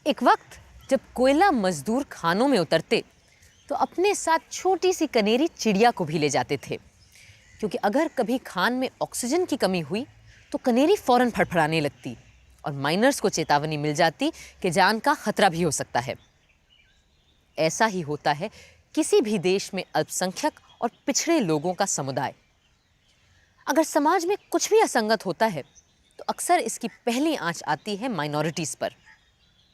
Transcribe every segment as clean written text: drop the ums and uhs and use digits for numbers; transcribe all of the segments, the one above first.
एक वक्त जब कोयला मजदूर खानों में उतरते तो अपने साथ छोटी सी कनेरी चिड़िया को भी ले जाते थे, क्योंकि अगर कभी खान में ऑक्सीजन की कमी हुई तो कनेरी फौरन फड़फड़ाने लगती और माइनर्स को चेतावनी मिल जाती कि जान का खतरा भी हो सकता है। ऐसा ही होता है किसी भी देश में अल्पसंख्यक और पिछड़े लोगों का समुदाय। अगर समाज में कुछ भी असंगत होता है तो अक्सर इसकी पहली आंच आती है माइनॉरिटीज पर।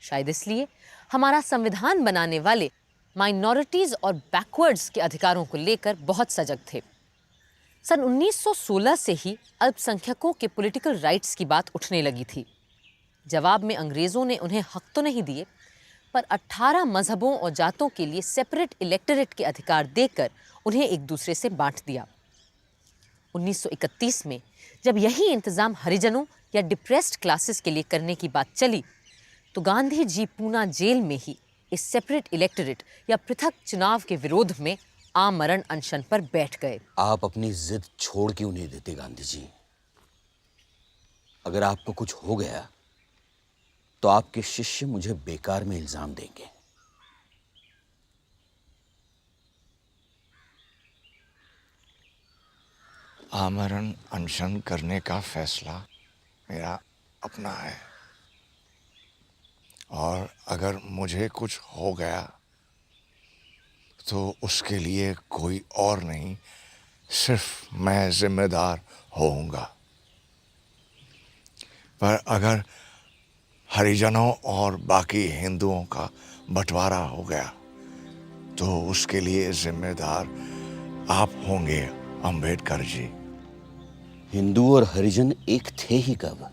शायद इसलिए हमारा संविधान बनाने वाले माइनॉरिटीज और बैकवर्ड्स के अधिकारों को लेकर बहुत सजग थे। सन 1916 से ही अल्पसंख्यकों के पॉलिटिकल राइट्स की बात उठने लगी थी। जवाब में अंग्रेजों ने उन्हें हक तो नहीं दिए, पर 18 मजहबों और जातों के लिए सेपरेट इलेक्टोरेट के अधिकार देकर उन्हें एक दूसरे से बांट दिया। 1931 में जब यही इंतजाम हरिजनों या डिप्रेस्ड क्लासेस के लिए करने की बात चली तो गांधी जी पूना जेल में ही इस सेपरेट इलेक्टोरेट या पृथक चुनाव के विरोध में आमरण अनशन पर बैठ गए। आप अपनी जिद छोड़ क्यों नहीं देते गांधी जी? अगर आपको कुछ हो गया तो आपके शिष्य मुझे बेकार में इल्जाम देंगे। आमरण अनशन करने का फैसला मेरा अपना है, और अगर मुझे कुछ हो गया तो उसके लिए कोई और नहीं, सिर्फ मैं जिम्मेदार होऊंगा। पर अगर हरिजनों और बाकी हिंदुओं का बंटवारा हो गया तो उसके लिए जिम्मेदार आप होंगे अंबेडकर जी। हिंदू और हरिजन एक थे ही कब,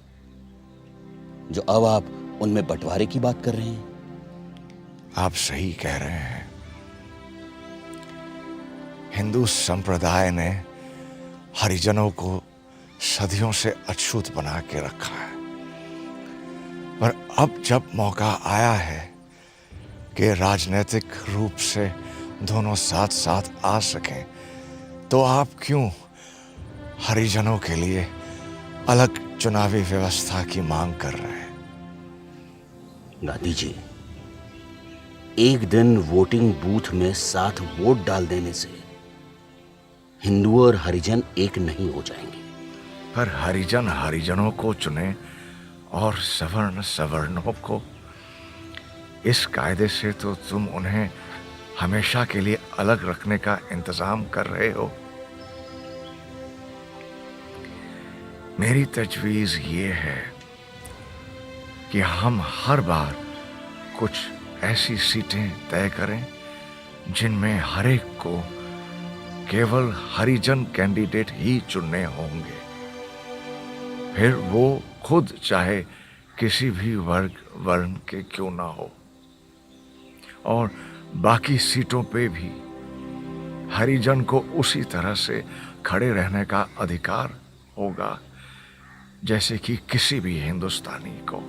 जो अब आप उनमें बंटवारे की बात कर रहे हैं? आप सही कह रहे हैं। हिंदू संप्रदाय ने हरिजनों को सदियों से अछूत बना के रखा है, पर अब जब मौका आया है कि राजनीतिक रूप से दोनों साथ साथ आ सकें, तो आप क्यों हरिजनों के लिए अलग चुनावी व्यवस्था की मांग कर रहे हैं? गांधी जी, एक दिन वोटिंग बूथ में 7 वोट डाल देने से हिंदू और हरिजन एक नहीं हो जाएंगे। पर हरिजन हरिजनों को चुने और सवर्ण सवर्णों को। इस कायदे से तो तुम उन्हें हमेशा के लिए अलग रखने का इंतजाम कर रहे हो। मेरी तजवीज ये है कि हम हर बार कुछ ऐसी सीटें तय करें जिनमें हर एक को केवल हरिजन कैंडिडेट ही चुनने होंगे, फिर वो खुद चाहे किसी भी वर्ग वर्ण के क्यों ना हो। और बाकी सीटों पे भी हरिजन को उसी तरह से खड़े रहने का अधिकार होगा जैसे कि किसी भी हिंदुस्तानी को।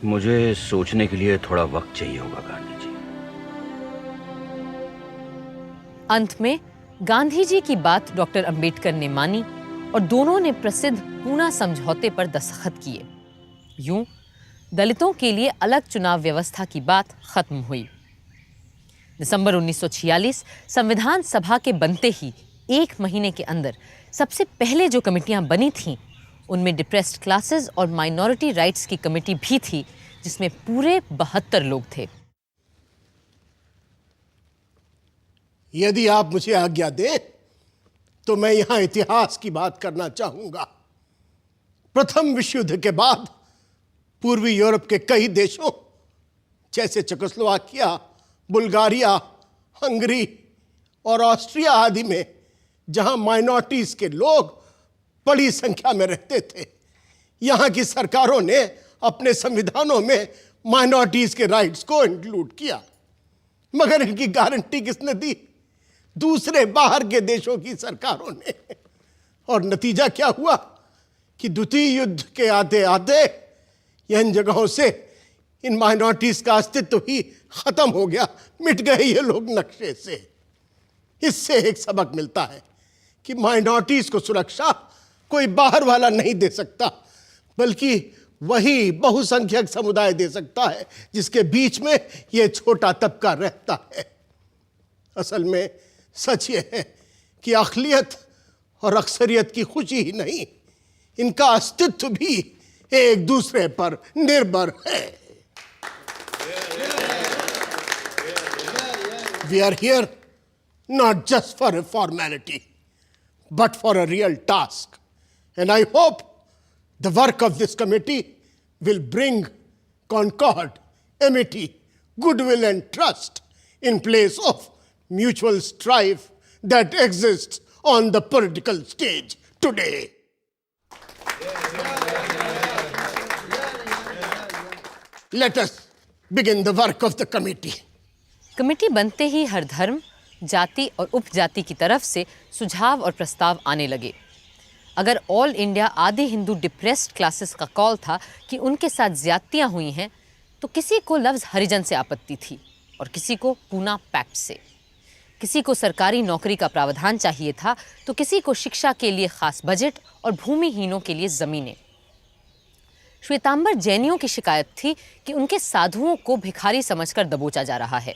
मुझे सोचने के लिए थोड़ा वक्त चाहिए होगा गांधी जी। अंत में गांधी जी की बात डॉक्टर अंबेडकर ने मानी और दोनों ने प्रसिद्ध पूना समझौते पर दस्तखत किए। यूं दलितों के लिए अलग चुनाव व्यवस्था की बात खत्म हुई। दिसंबर 1946 संविधान सभा के बनते ही 1 महीने के अंदर सबसे पहले जो कमेटियां बनी थीं उनमें डिप्रेस्ड क्लासेस और माइनॉरिटी राइट्स की कमेटी भी थी, जिसमें पूरे 72 लोग थे। यदि आप मुझे आज्ञा दें तो मैं यहां इतिहास की बात करना चाहूंगा। प्रथम विश्व युद्ध के बाद पूर्वी यूरोप के कई देशों जैसे चेकोस्लोवाकिया, बुल्गारिया, हंगरी और ऑस्ट्रिया आदि में जहां माइनॉरिटीज के लोग बड़ी संख्या में रहते थे, यहां की सरकारों ने अपने संविधानों में माइनॉरिटीज के राइट्स को इंक्लूड किया। मगर इनकी गारंटी किसने दी? दूसरे बाहर के देशों की सरकारों ने। और नतीजा क्या हुआ कि द्वितीय युद्ध के आते आते इन जगहों से इन माइनॉरिटीज का अस्तित्व ही खत्म हो गया, मिट गए ये लोग नक्शे से। इससे एक सबक मिलता है कि माइनॉरिटीज को सुरक्षा कोई बाहर वाला नहीं दे सकता, बल्कि वही बहुसंख्यक समुदाय दे सकता है जिसके बीच में यह छोटा तबका रहता है। असल में सच ये है कि अक़लियत और अक्सरियत की खुशी ही नहीं, इनका अस्तित्व भी एक दूसरे पर निर्भर है। We are here not just for a formality, but for a real task. And I hope the work of this committee will bring concord, amity, goodwill, and trust in place of mutual strife that exists on the political stage today. Let us begin the work of the committee. Committee बनते ही हर धर्म, जाति और उपजाति की तरफ से सुझाव और प्रस्ताव आने लगे। अगर ऑल इंडिया आधे हिंदू डिप्रेस्ड क्लासेस का कॉल था कि उनके साथ ज्यादतियां हुई हैं, तो किसी को लफ्ज़ हरिजन से आपत्ति थी और किसी को पूना पैक्ट से। किसी को सरकारी नौकरी का प्रावधान चाहिए था तो किसी को शिक्षा के लिए खास बजट और भूमिहीनों के लिए ज़मीनें। श्वेतांबर जैनियों की शिकायत थी कि उनके साधुओं को भिखारी समझकर दबोचा जा रहा है।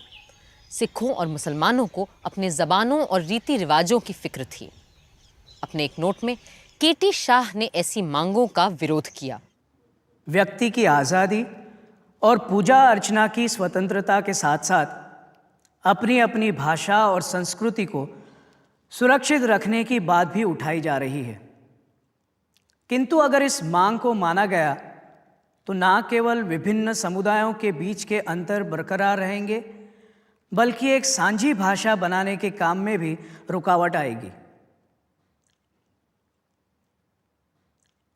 सिखों और मुसलमानों को अपने ज़बानों और रीति रिवाजों की फिक्र थी। अपने एक नोट में केटी शाह ने ऐसी मांगों का विरोध किया। व्यक्ति की आज़ादी और पूजा अर्चना की स्वतंत्रता के साथ साथ अपनी अपनी भाषा और संस्कृति को सुरक्षित रखने की बात भी उठाई जा रही है। किंतु अगर इस मांग को माना गया तो ना केवल विभिन्न समुदायों के बीच के अंतर बरकरार रहेंगे, बल्कि एक सांझी भाषा बनाने के काम में भी रुकावट आएगी।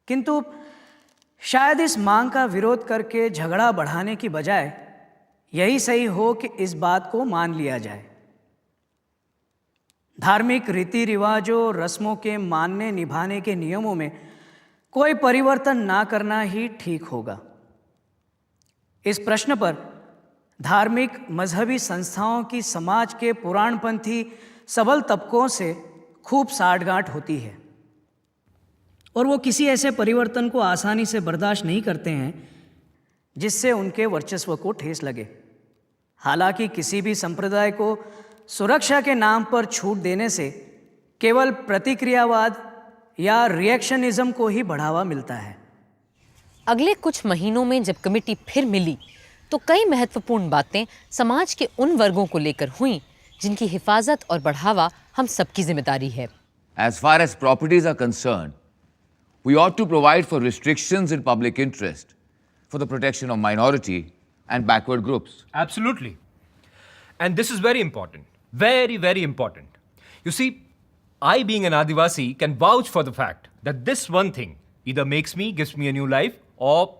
किंतु शायद इस मांग का विरोध करके झगड़ा बढ़ाने की बजाय यही सही हो कि इस बात को मान लिया जाए। धार्मिक रीति रिवाजों, रस्मों के मानने निभाने के नियमों में कोई परिवर्तन ना करना ही ठीक होगा। इस प्रश्न पर धार्मिक मजहबी संस्थाओं की समाज के पुराणपंथी सबल तबकों से खूब साठगांठ होती है और वो किसी ऐसे परिवर्तन को आसानी से बर्दाश्त नहीं करते हैं जिससे उनके वर्चस्व को ठेस लगे। हालांकि किसी भी संप्रदाय को सुरक्षा के नाम पर छूट देने से केवल प्रतिक्रियावाद या रिएक्शनिज्म को ही बढ़ावा मिलता है। अगले कुछ महीनों में जब कमेटी फिर मिली तो कई महत्वपूर्ण बातें समाज के उन वर्गों को लेकर हुईं जिनकी हिफाजत और बढ़ावा हम सबकी जिम्मेदारी है। As far as properties are concerned, we ought to provide for restrictions in public interest for the protection of minority and backward groups. Absolutely. And this is very important. Very, very important. You see, I being an Adivasi can vouch for the fact that this one thing either makes me, gives me a new life or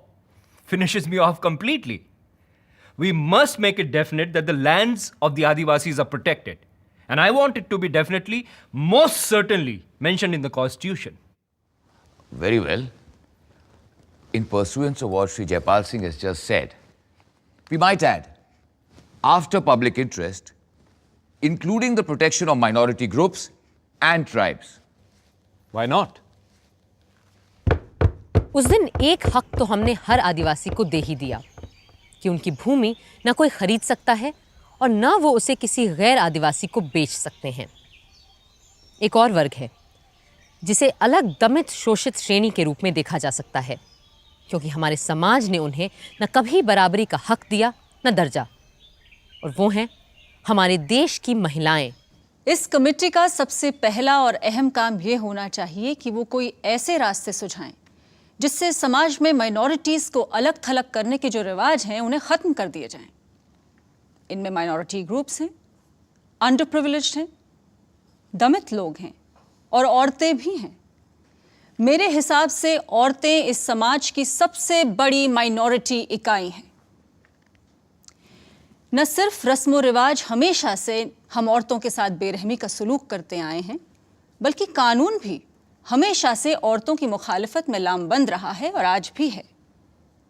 finishes me off completely. We must make it definite that the lands of the Adivasis are protected. And I want it to be definitely, most certainly mentioned in the Constitution. Very well. In pursuance of what Sri Jaipal Singh has just said, we might add, after public interest, including the protection of minority groups and tribes. Why not? उस दिन एक हक तो हमने हर आदिवासी को दे ही दिया कि उनकी भूमि न कोई खरीद सकता है और न वो उसे किसी गैर आदिवासी को बेच सकते हैं। एक और वर्ग है जिसे अलग दमित शोषित श्रेणी के रूप में देखा जा सकता है, क्योंकि हमारे समाज ने उन्हें न कभी बराबरी का हक दिया न दर्जा, और वो हैं हमारे देश की महिलाएं। इस कमेटी का सबसे पहला और अहम काम ये होना चाहिए कि वो कोई ऐसे रास्ते सुझाएं जिससे समाज में माइनॉरिटीज़ को अलग थलग करने के जो रिवाज हैं उन्हें ख़त्म कर दिए जाएं। इनमें माइनॉरिटी ग्रुप्स हैं, अंडर प्रिविलेज्ड हैं, दमित लोग हैं और औरतें भी हैं। मेरे हिसाब से औरतें इस समाज की सबसे बड़ी माइनॉरिटी इकाई हैं। न सिर्फ रस्म रिवाज हमेशा से हम औरतों के साथ बेरहमी का सलूक करते आए हैं, बल्कि कानून भी हमेशा से औरतों की मुखालफत में लामबंद रहा है और आज भी है।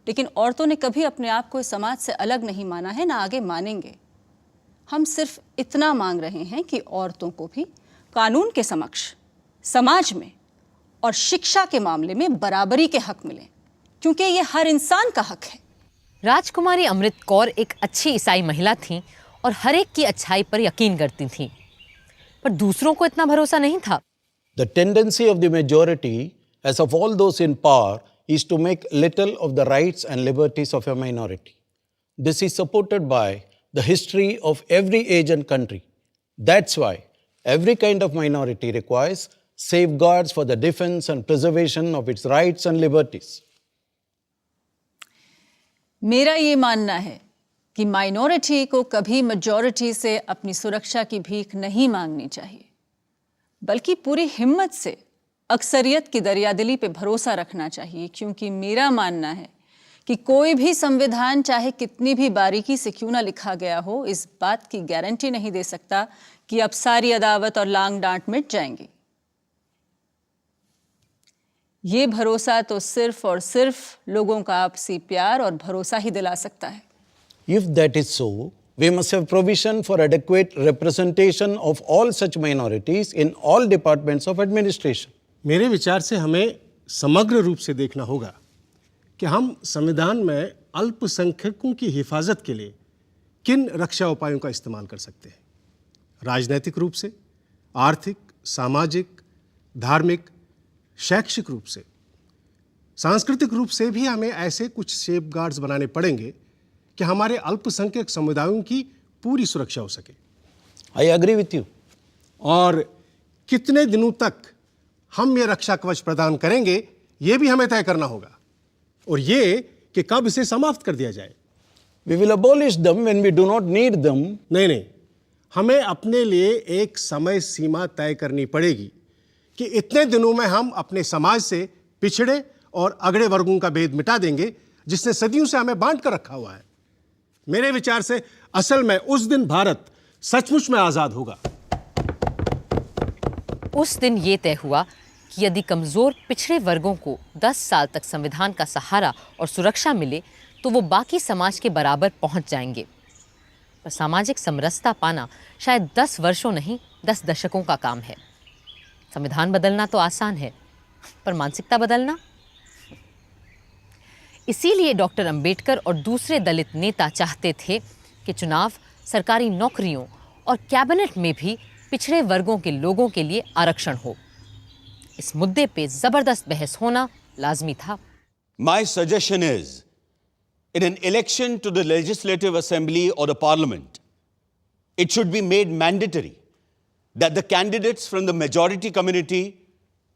लेकिन औरतों ने कभी अपने आप को इस समाज से अलग नहीं माना है, ना आगे मानेंगे। हम सिर्फ इतना मांग रहे हैं कि औरतों को भी कानून के समक्ष, समाज में और शिक्षा के मामले में बराबरी के हक मिलें, क्योंकि ये हर इंसान का हक है। राजकुमारी अमृत कौर एक अच्छी ईसाई महिला थीं और हर एक की अच्छाई पर यकीन करती थीं, पर दूसरों को इतना भरोसा नहीं था। The tendency of the majority, as of all those in power, is to make little of the rights and liberties of a minority. This is supported by the history of every age and country. That's why every kind of minority requires safeguards for the defense and preservation of its rights and liberties. मेरा ये मानना है कि minority को कभी majority से अपनी सुरक्षा की भीख नहीं मांगनी चाहिए, बल्कि पूरी हिम्मत से अक्सरियत की दरियादिली पे भरोसा रखना चाहिए, क्योंकि मेरा मानना है कि कोई भी संविधान चाहे कितनी भी बारीकी से क्यों ना लिखा गया हो, इस बात की गारंटी नहीं दे सकता कि अब सारी अदावत और लांग डांट मिट जाएंगी। ये भरोसा तो सिर्फ और सिर्फ लोगों का आपसी प्यार और भरोसा ही दिला सकता है। If that is so, we must have provision for adequate representation of all such minorities in all departments of administration. मेरे विचार से हमें समग्र रूप से देखना होगा कि हम संविधान में अल्पसंख्यकों की हिफाजत के लिए किन रक्षा उपायों का इस्तेमाल कर सकते हैं। राजनैतिक रूप से, आर्थिक, सामाजिक, धार्मिक, शैक्षिक रूप से, सांस्कृतिक रूप से भी हमें ऐसे कुछ सेफगार्ड्स बनाने पड़ेंगे कि हमारे अल्पसंख्यक समुदायों की पूरी सुरक्षा हो सके। I agree with you. और कितने दिनों तक हम ये रक्षा कवच प्रदान करेंगे, ये भी हमें तय करना होगा, और ये कि कब इसे समाप्त कर दिया जाए। We will abolish them when we do not need them. नहीं, हमें अपने लिए एक समय सीमा तय करनी पड़ेगी कि इतने दिनों में हम अपने समाज से पिछड़े और अगड़े वर्गों का भेद मिटा देंगे जिसने सदियों से हमें बांध कर रखा हुआ है। मेरे विचार से असल में उस दिन भारत सचमुच में आजाद होगा। उस दिन ये तय हुआ कि यदि कमजोर पिछड़े वर्गों को 10 साल तक संविधान का सहारा और सुरक्षा मिले तो वो बाकी समाज के बराबर पहुंच जाएंगे। पर सामाजिक समरसता पाना शायद 10 वर्षों नहीं 10 दशकों का काम है। संविधान बदलना तो आसान है, पर मानसिकता बदलना। इसीलिए डॉक्टर अंबेडकर और दूसरे दलित नेता चाहते थे कि चुनाव, सरकारी नौकरियों और कैबिनेट में भी पिछड़े वर्गों के लोगों के लिए आरक्षण हो। इस मुद्दे पे जबरदस्त बहस होना लाजमी था। My suggestion is, in an election to the Legislative Assembly or the Parliament, it should be made mandatory that the candidates from the majority community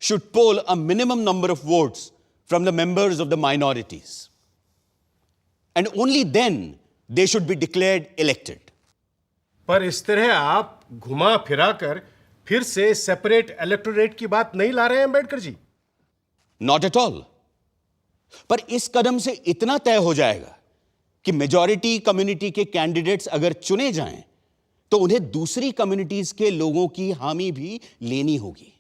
should poll a minimum number of votes from the members of the minorities. And only then they should be declared elected. पर इस तरह आप घुमा फिरा कर फिर से separate electorate की बात नहीं ला रहे हैं Ambedkar ji. Not at all. पर इस कदम से इतना तय हो जाएगा कि मेजॉरिटी कम्युनिटी के कैंडिडेट्स अगर चुने जाएं तो उन्हें दूसरी कम्युनिटीज के लोगों की हामी भी लेनी होगी,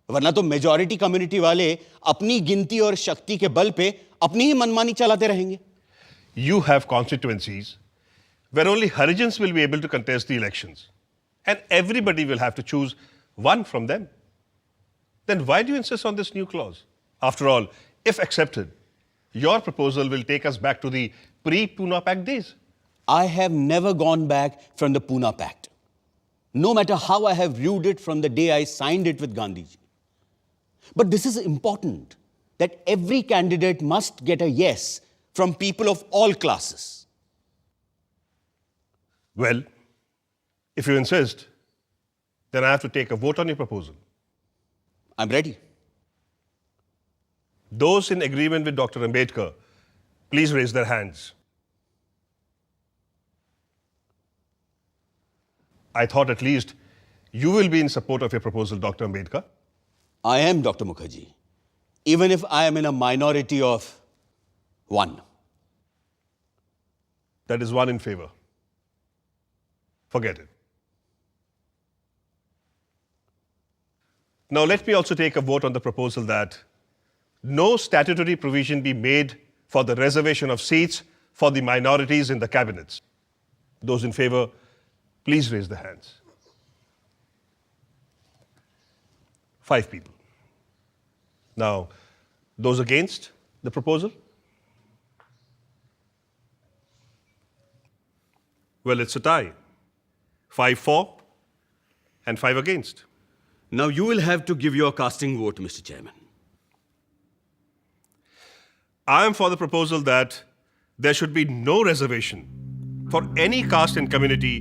वरना तो मेजॉरिटी कम्युनिटी वाले अपनी गिनती और शक्ति के बल पे अपनी ही मनमानी चलाते रहेंगे। You have constituencies where only Harijans will be able to contest the elections, and everybody will have to choose one from them. Then why do you insist on this new clause? After all, if accepted, your proposal will take us back to the pre-Pune Pact days. I have never gone back from the Pune Pact, no matter how I have viewed it from the day I signed it with Gandhiji. But this is important, that every candidate must get a yes from people of all classes. Well, if you insist, then I have to take a vote on your proposal. I'm ready. Those in agreement with Dr. Ambedkar, please raise their hands. I thought at least you will be in support of your proposal, Dr. Ambedkar. I am, Dr. Mukherjee, even if I am in a minority of one. That is one in favor. Forget it. Now let me also take a vote on the proposal that no statutory provision be made for the reservation of seats for the minorities in the cabinets. Those in favor, please raise the hands. 5 people. Now, those against? the proposal? Well, it's a tie. 5 for and 5 against. Now you will have to give your casting vote, Mr. Chairman. I am for the proposal that there should be no reservation for any caste and community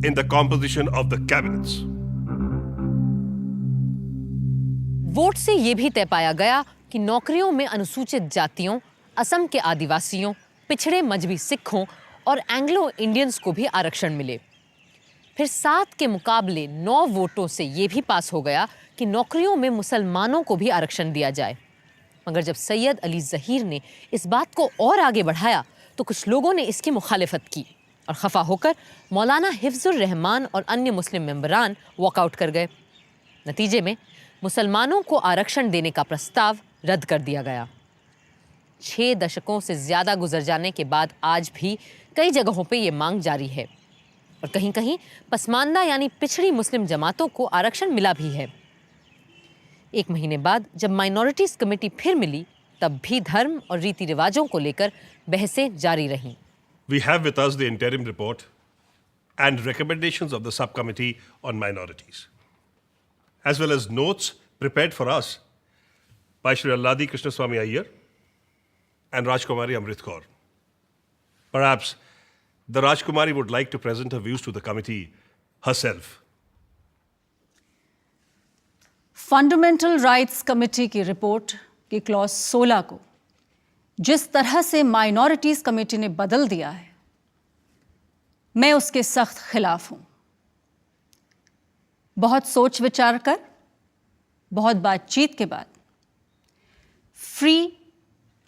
in the composition of the cabinets. Vote से ये भी तय पाया गया कि नौकरियों में अनुसूचित जातियों, असम के आदिवासियों, पिछड़े मजबी सिखों और एंग्लो इंडियंस को भी आरक्षण मिले। फिर 7 के मुकाबले 9 वोटों से ये भी पास हो गया कि नौकरियों में मुसलमानों को भी आरक्षण दिया जाए। मगर जब सैयद अली ज़हीर ने इस बात को और आगे बढ़ाया तो कुछ लोगों ने इसकी मुखालिफत की और खफा होकर मौलाना हिफ्जुर रहमान और अन्य मुस्लिम मेंबरान वॉकआउट कर गए। नतीजे में मुसलमानों को आरक्षण देने का प्रस्ताव रद्द कर दिया गया। 6 दशकों से ज़्यादा गुजर जाने के बाद आज भी कई जगहों पे ये मांग जारी है और कहीं-कहीं पसमानदा यानी पिछड़ी मुस्लिम जमातों को आरक्षण मिला भी है। 1 महीने बाद जब माइनॉरिटीज़ कमेटी फिर मिली तब भी धर्म और रीति रिवाजों को लेकर बहसें जारी रहीं। We have with us the interim report and recommendations of the subcommittee on minorities, as well as notes prepared for us by Shri Alladi Krishnaswamy Iyer and Rajkumari Amrit Kaur. Perhaps the Rajkumari would like to present her views to the committee herself. Fundamental rights committee की report की clause 16 को जिस तरह से minorities committee ने बदल दिया है, मैं उसके सख्त खिलाफ हूं। बहुत सोच विचार कर, बहुत बातचीत के बाद फ्री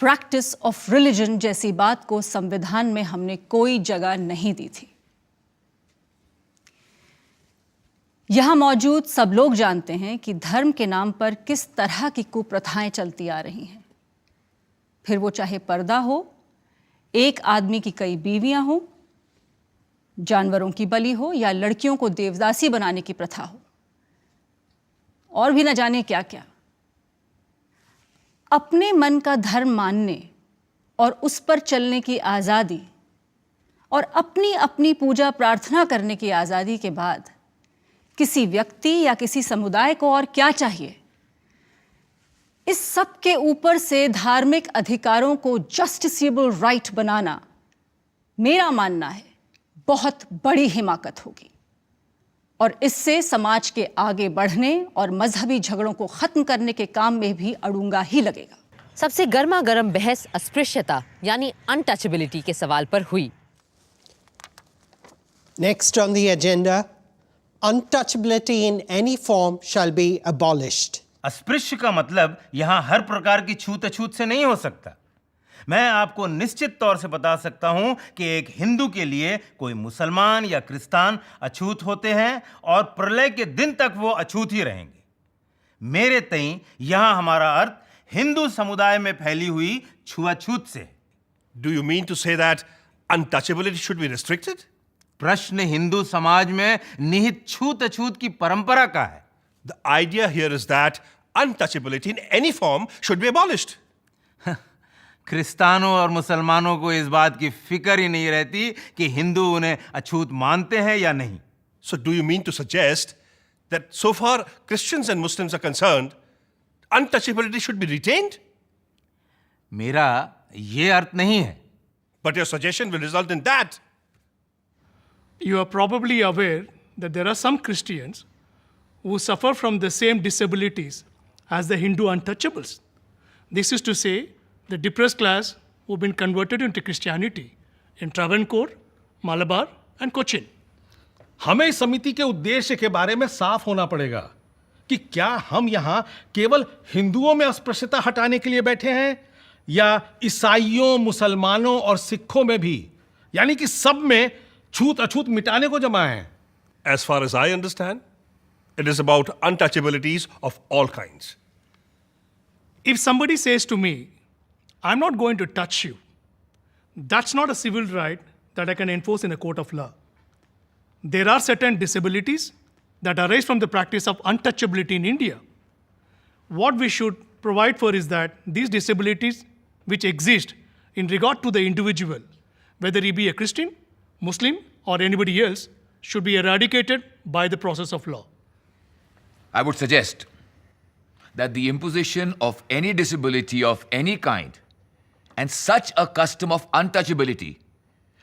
प्रैक्टिस ऑफ रिलीजन जैसी बात को संविधान में हमने कोई जगह नहीं दी थी। यहां मौजूद सब लोग जानते हैं कि धर्म के नाम पर किस तरह की कुप्रथाएं चलती आ रही हैं। फिर वो चाहे पर्दा हो, एक आदमी की कई बीवियां हो, जानवरों की बलि हो या लड़कियों को देवदासी बनाने की प्रथा हो और भी न जाने क्या क्या। अपने मन का धर्म मानने और उस पर चलने की आज़ादी और अपनी अपनी पूजा प्रार्थना करने की आज़ादी के बाद किसी व्यक्ति या किसी समुदाय को और क्या चाहिए? इस सब के ऊपर से धार्मिक अधिकारों को जस्टिसेबल राइट बनाना, मेरा मानना है, बहुत बड़ी हिमाकत होगी और इससे समाज के आगे बढ़ने और मजहबी झगड़ों को खत्म करने के काम में भी अड़ूंगा ही लगेगा। सबसे गर्मा गर्म बहस अस्पृश्यता यानी अनटचेबिलिटी के सवाल पर हुई। Next on the agenda, untouchability in any form shall be abolished. अस्पृश्य का मतलब यहां हर प्रकार की छूत अछूत से नहीं हो सकता। मैं आपको निश्चित तौर से बता सकता हूं कि एक हिंदू के लिए कोई मुसलमान या क्रिस्तान अछूत होते हैं और प्रलय के दिन तक वो अछूत ही रहेंगे। मेरे तई यहां हमारा अर्थ हिंदू समुदाय में फैली हुई छुआछूत से। Do you mean to say that untouchability should be restricted? प्रश्न हिंदू समाज में निहित छूत अछूत की परंपरा का है। The idea here is that untouchability in any form should be abolished. क्रिस्तानों और मुसलमानों को इस बात की फिक्र ही नहीं रहती कि हिंदू उन्हें अछूत मानते हैं या नहीं। So do you mean to suggest that so far Christians and Muslims are concerned, untouchability should be retained? मेरा ये अर्थ नहीं है। But your suggestion will result in that. You are probably aware that there are some Christians who suffer from the same disabilities as the Hindu untouchables. This is to say, the depressed class who have been converted into Christianity in Travancore, Malabar and Cochin. हमें इस समिति के उद्देश्य के बारे में साफ होना पड़ेगा कि क्या हम यहाँ केवल हिंदुओं में अस्पृश्यता हटाने के लिए बैठे हैं या ईसाइयों, मुसलमानों और सिखों में भी, यानी कि सब में छूत अछूत मिटाने को जमा है। As far as I understand, it is about untouchabilities of all kinds. If somebody says to me, I'm not going to touch you, that's not a civil right that I can enforce in a court of law. There are certain disabilities that arise from the practice of untouchability in India. What we should provide for is that these disabilities which exist in regard to the individual, whether he be a Christian, Muslim, or anybody else, should be eradicated by the process of law. I would suggest that the imposition of any disability of any kind and such a custom of untouchability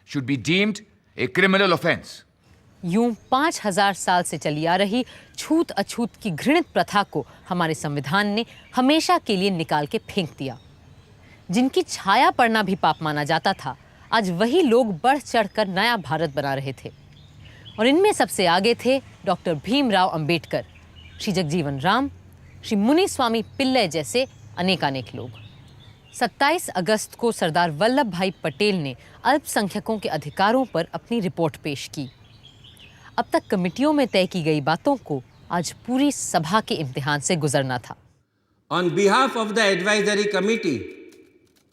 should be deemed a criminal offense. यूं 5000 साल से चली आ रही छूत अछूत की घृणित प्रथा को हमारे संविधान ने हमेशा के लिए निकाल के फेंक दिया। जिनकी छाया पड़ना भी पाप माना जाता था, आज वही लोग बढ़ चढ़कर नया भारत बना रहे थे। और इनमें सबसे आगे थे डॉक्टर भीमराव अंबेडकर, श्री जगजीवन राम, श्री मुनिस्वामी पिल्लई जैसे अनेकानेक लोग। 27 अगस्त को सरदार वल्लभ भाई पटेल ने अल्पसंख्यकों के अधिकारों पर अपनी रिपोर्ट पेश की। अब तक कमिटियों में तय की गई बातों को आज पूरी सभा के इम्तिहान से गुजरना था। On behalf of the advisory committee,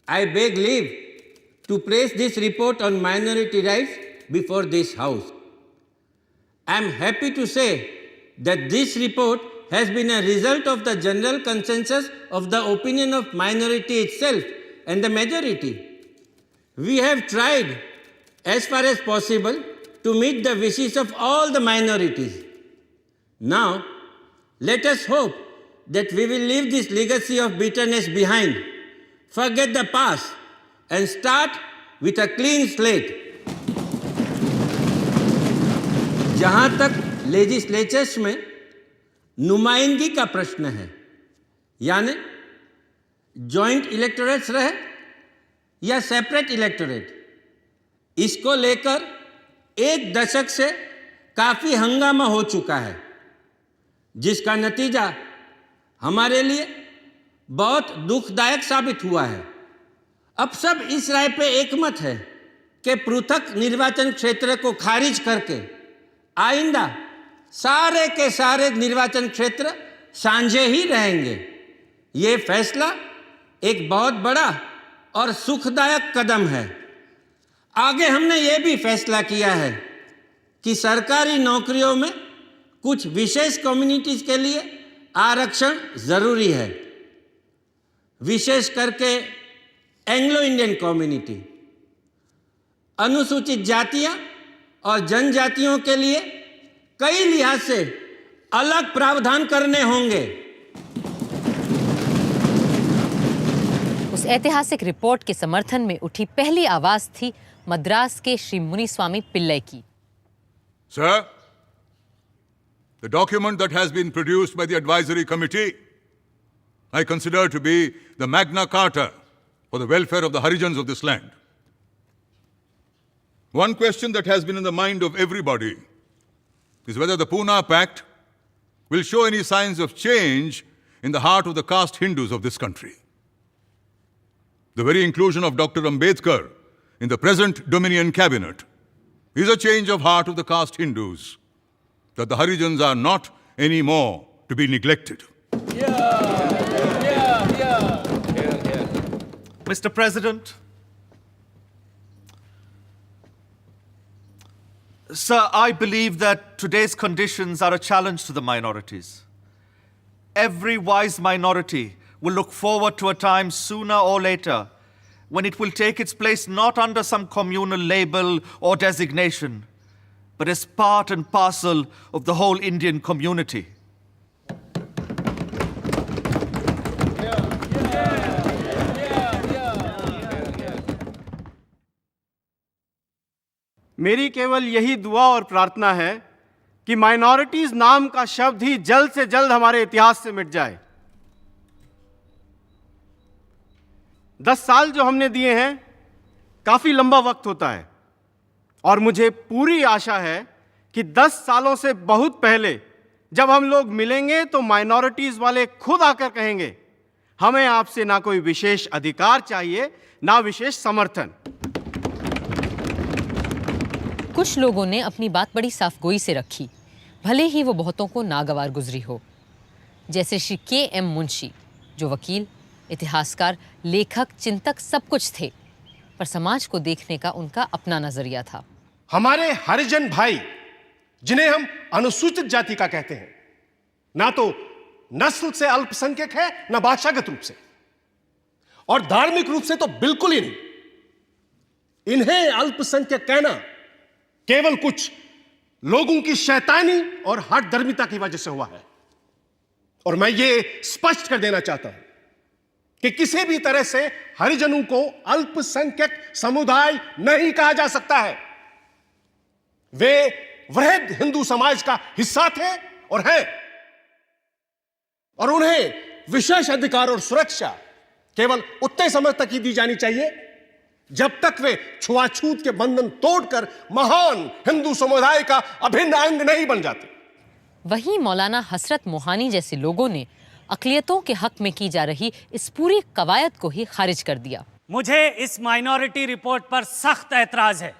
I beg leave to place this report on minority rights before this House. I am happy to say that this report has been a result of the general consensus of the opinion of minority itself and the majority. We have tried as far as possible to meet the wishes of all the minorities. Now, let us hope that we will leave this legacy of bitterness behind, forget the past, and start with a clean slate. जहाँ तक legislatures में नुमाइंदगी का प्रश्न है, यानी joint electorates रहे या सेपरेट इलेक्टोरेट, इसको लेकर एक दशक से काफ़ी हंगामा हो चुका है, जिसका नतीजा हमारे लिए बहुत दुखदायक साबित हुआ है। अब सब इस राय पे एकमत है कि पृथक निर्वाचन क्षेत्र को खारिज करके आइंदा सारे के सारे निर्वाचन क्षेत्र साझे ही रहेंगे। ये फैसला एक बहुत बड़ा और सुखदायक कदम है। आगे हमने ये भी फैसला किया है कि सरकारी नौकरियों में कुछ विशेष कम्युनिटीज़ के लिए आरक्षण ज़रूरी है, विशेष करके एंग्लो इंडियन कम्युनिटी, अनुसूचित जातियां और जनजातियों के लिए कई लिहाज से अलग प्रावधान करने होंगे। उस ऐतिहासिक रिपोर्ट के समर्थन में उठी पहली आवाज थी मद्रास के श्री मुनिस्वामी पिल्लई की। Sir, the document that has been produced by the advisory committee, I consider to be the Magna Carta for the welfare of the Harijans of this land. One question that has been in the mind of everybody is whether the Pune Pact will show any signs of change in the heart of the caste Hindus of this country. The very inclusion of Dr. Ambedkar in the present Dominion cabinet is a change of heart of the caste Hindus, that the Harijans are not anymore to be neglected. Mr. President, sir, I believe that today's conditions are a challenge to the minorities. Every wise minority will look forward to a time sooner or later when it will take its place not under some communal label or designation, but as part and parcel of the whole Indian community. मेरी केवल यही दुआ और प्रार्थना है कि minorities नाम का शब्द ही जल्द से जल्द हमारे इतिहास से मिट जाए। 10 साल जो हमने दिए हैं, काफी लंबा वक्त होता है, और मुझे पूरी आशा है कि 10 सालों से बहुत पहले जब हम लोग मिलेंगे तो माइनॉरिटीज वाले खुद आकर कहेंगे, हमें आपसे ना कोई विशेष अधिकार चाहिए, ना विशेष समर्थन। कुछ लोगों ने अपनी बात बड़ी साफगोई से रखी, भले ही वो बहुतों को नागवार गुजरी हो, जैसे श्री के.एम. मुंशी, जो वकील, इतिहासकार, लेखक, चिंतक सब कुछ थे, पर समाज को देखने का उनका अपना नजरिया था। हमारे हरिजन भाई, जिन्हें हम अनुसूचित जाति का कहते हैं, ना तो नस्ल से अल्पसंख्यक है, ना भाषागत रूप से, और धार्मिक रूप से तो बिल्कुल ही नहीं। इन्हें अल्पसंख्यक कहना केवल कुछ लोगों की शैतानी और हठधर्मिता की वजह से हुआ है। और मैं ये स्पष्ट कर देना चाहता हूं कि किसी भी तरह से हरिजनों को अल्पसंख्यक समुदाय नहीं कहा जा सकता है। वे वृहद हिंदू समाज का हिस्सा थे और हैं, और उन्हें विशेष अधिकार और सुरक्षा केवल उतने समय तक ही दी जानी चाहिए जब तक वे छुआछूत के बंधन तोड़कर महान हिंदू समुदाय का अभिन्न अंग नहीं बन जाते। वहीं मौलाना हसरत मोहानी जैसे लोगों ने अक़लियतों के हक में की जा रही इस पूरी कवायद को ही खारिज कर दिया। मुझे इस माइनॉरिटी रिपोर्ट पर सख्त ऐतराज है,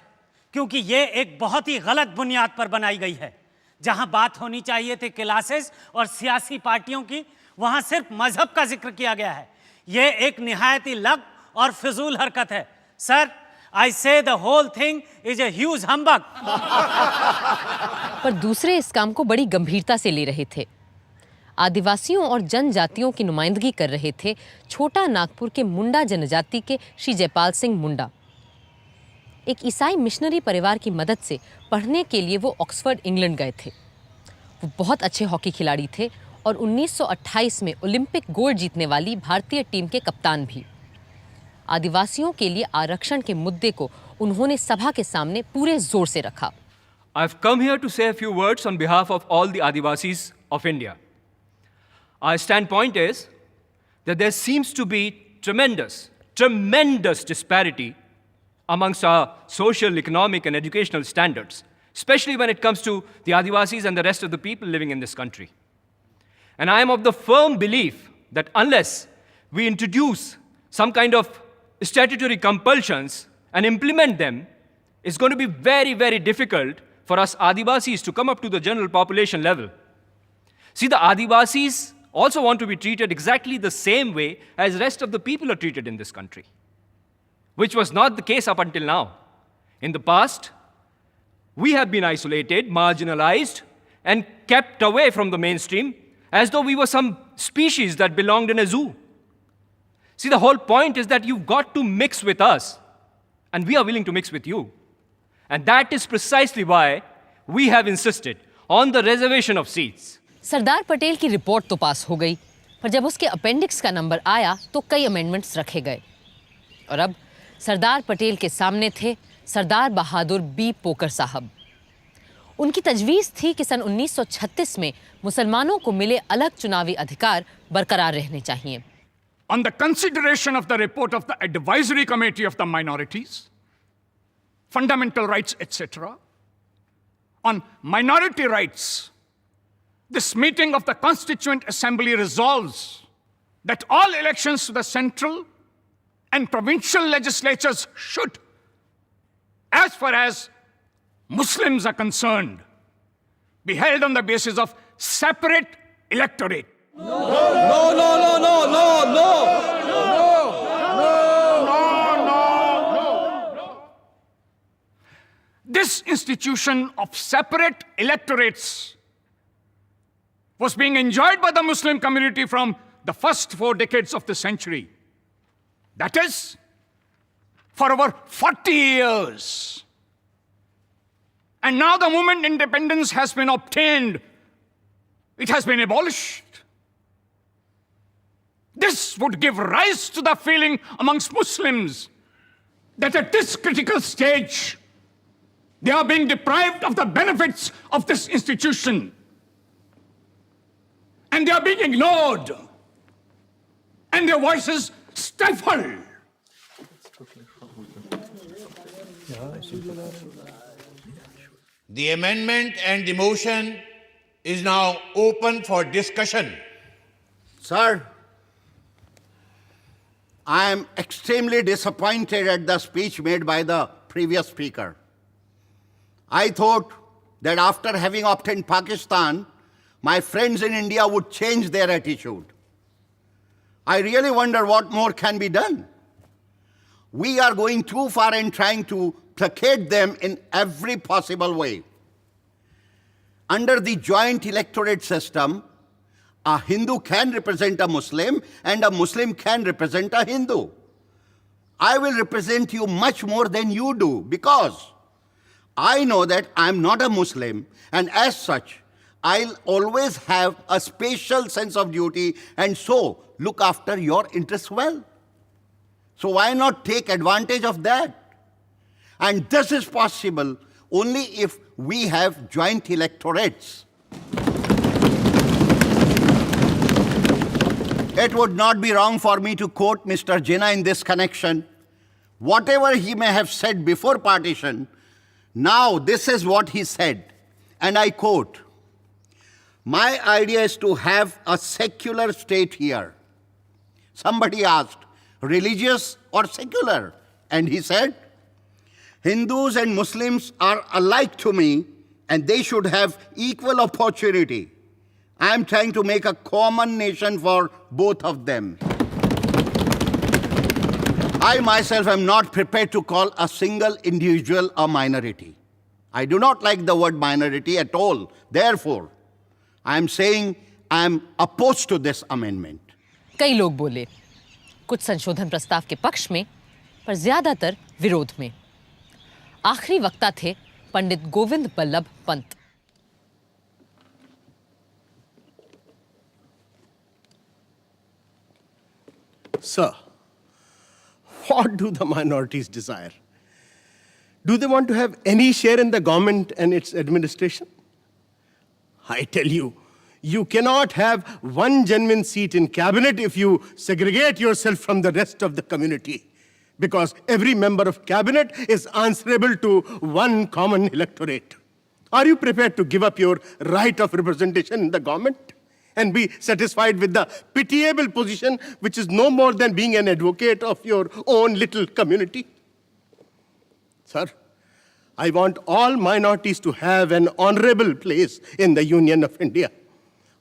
क्योंकि ये एक बहुत ही गलत बुनियाद पर बनाई गई है। जहां बात होनी चाहिए थी क्लासेस और सियासी पार्टियों की, वहां सिर्फ मजहब का जिक्र किया गया है। ये एक निहायत ही लग और फिजूल हरकत है। Sir, I say the whole thing is a huge humbug. पर दूसरे इस काम को बड़ी गंभीरता से ले रहे थे। आदिवासियों और जनजातियों की नुमाइंदगी कर रहे थे छोटा नागपुर के मुंडा जनजाति के श्री जयपाल सिंह मुंडा। एक ईसाई मिशनरी परिवार की मदद से पढ़ने के लिए वो ऑक्सफोर्ड इंग्लैंड गए थे। वो बहुत अच्छे हॉकी खिलाड़ी थे और 1928 में ओलंपिक गोल्ड जीतने वाली भारतीय टीम के कप्तान भी। आदिवासियों के लिए आरक्षण के मुद्दे को उन्होंने सभा के सामने पूरे जोर से रखा। I've come here to say a few words on behalf of all the Adivasis of India. Our standpoint is that there seems to be tremendous disparity amongst our social, economic, and educational standards, especially when it comes to the Adivasis and the rest of the people living in this country. And I am of the firm belief that unless we introduce some kind of statutory compulsions and implement them, it's going to be very, very difficult for us Adivasis to come up to the general population level. See, the Adivasis also want to be treated exactly the same way as the rest of the people are treated in this country, which was not the case up until now. In the past, we have been isolated, marginalized, and kept away from the mainstream as though we were some species that belonged in a zoo. See, the whole point is that you've got to mix with us, and we are willing to mix with you. And that is precisely why we have insisted on the reservation of seats. Sardar Patel की report तो पास हो गई, पर जब उसके appendix का number आया तो कई अमेंडमेंट्स रखे गए। और अब सरदार पटेल के सामने थे सरदार बहादुर बी पोकर साहब। उनकी तजवीज़ थी कि सन 1936 में मुसलमानों को मिले अलग चुनावी अधिकार बरकरार रहने चाहिए। On the consideration of the report of the Advisory Committee of the Minorities, Fundamental Rights, etc., on minority rights, this meeting of the Constituent Assembly resolves that all elections to the central and provincial legislatures should, as far as Muslims are concerned, be held on the basis of separate electorate. This institution of separate electorates was being enjoyed by the Muslim community from the first 4 decades of the century. That is, for over 40 years. And now the moment independence has been obtained, it has been abolished. This would give rise to the feeling amongst Muslims that at this critical stage, they are being deprived of the benefits of this institution. And they are being ignored. And their voices stifled. The amendment and the motion is now open for discussion. Sir, I am extremely disappointed at the speech made by the previous speaker. I thought that after having obtained Pakistan, my friends in India would change their attitude. I really wonder what more can be done. We are going too far in trying to placate them in every possible way. Under the joint electorate system, a Hindu can represent a Muslim and a Muslim can represent a Hindu. I will represent you much more than you do because I know that I'm not a Muslim, and as such, I'll always have a special sense of duty and so look after your interests well. So why not take advantage of that? And this is possible only if we have joint electorates. It would not be wrong for me to quote Mr. Jinnah in this connection. Whatever he may have said before partition, now this is what he said, and I quote, "My idea is to have a secular state here." Somebody asked, religious or secular? And he said, "Hindus and Muslims are alike to me, and they should have equal opportunity. I'm trying to make a common nation for both of them." I myself am not prepared to call a single individual a minority. I do not like the word minority at all. Therefore, I am saying I am opposed to this amendment. कई लोग बोले, कुछ संशोधन प्रस्ताव के पक्ष में, पर ज्यादातर विरोध में। आखिरी वक्ता थे Pandit Govind Ballabh Pant. Sir, what do the minorities desire? Do they want to have any share in the government and its administration? I tell you, you cannot have one genuine seat in cabinet if you segregate yourself from the rest of the community, because every member of cabinet is answerable to one common electorate. Are you prepared to give up your right of representation in the government and be satisfied with the pitiable position which is no more than being an advocate of your own little community? Sir, I want all minorities to have an honorable place in the Union of India.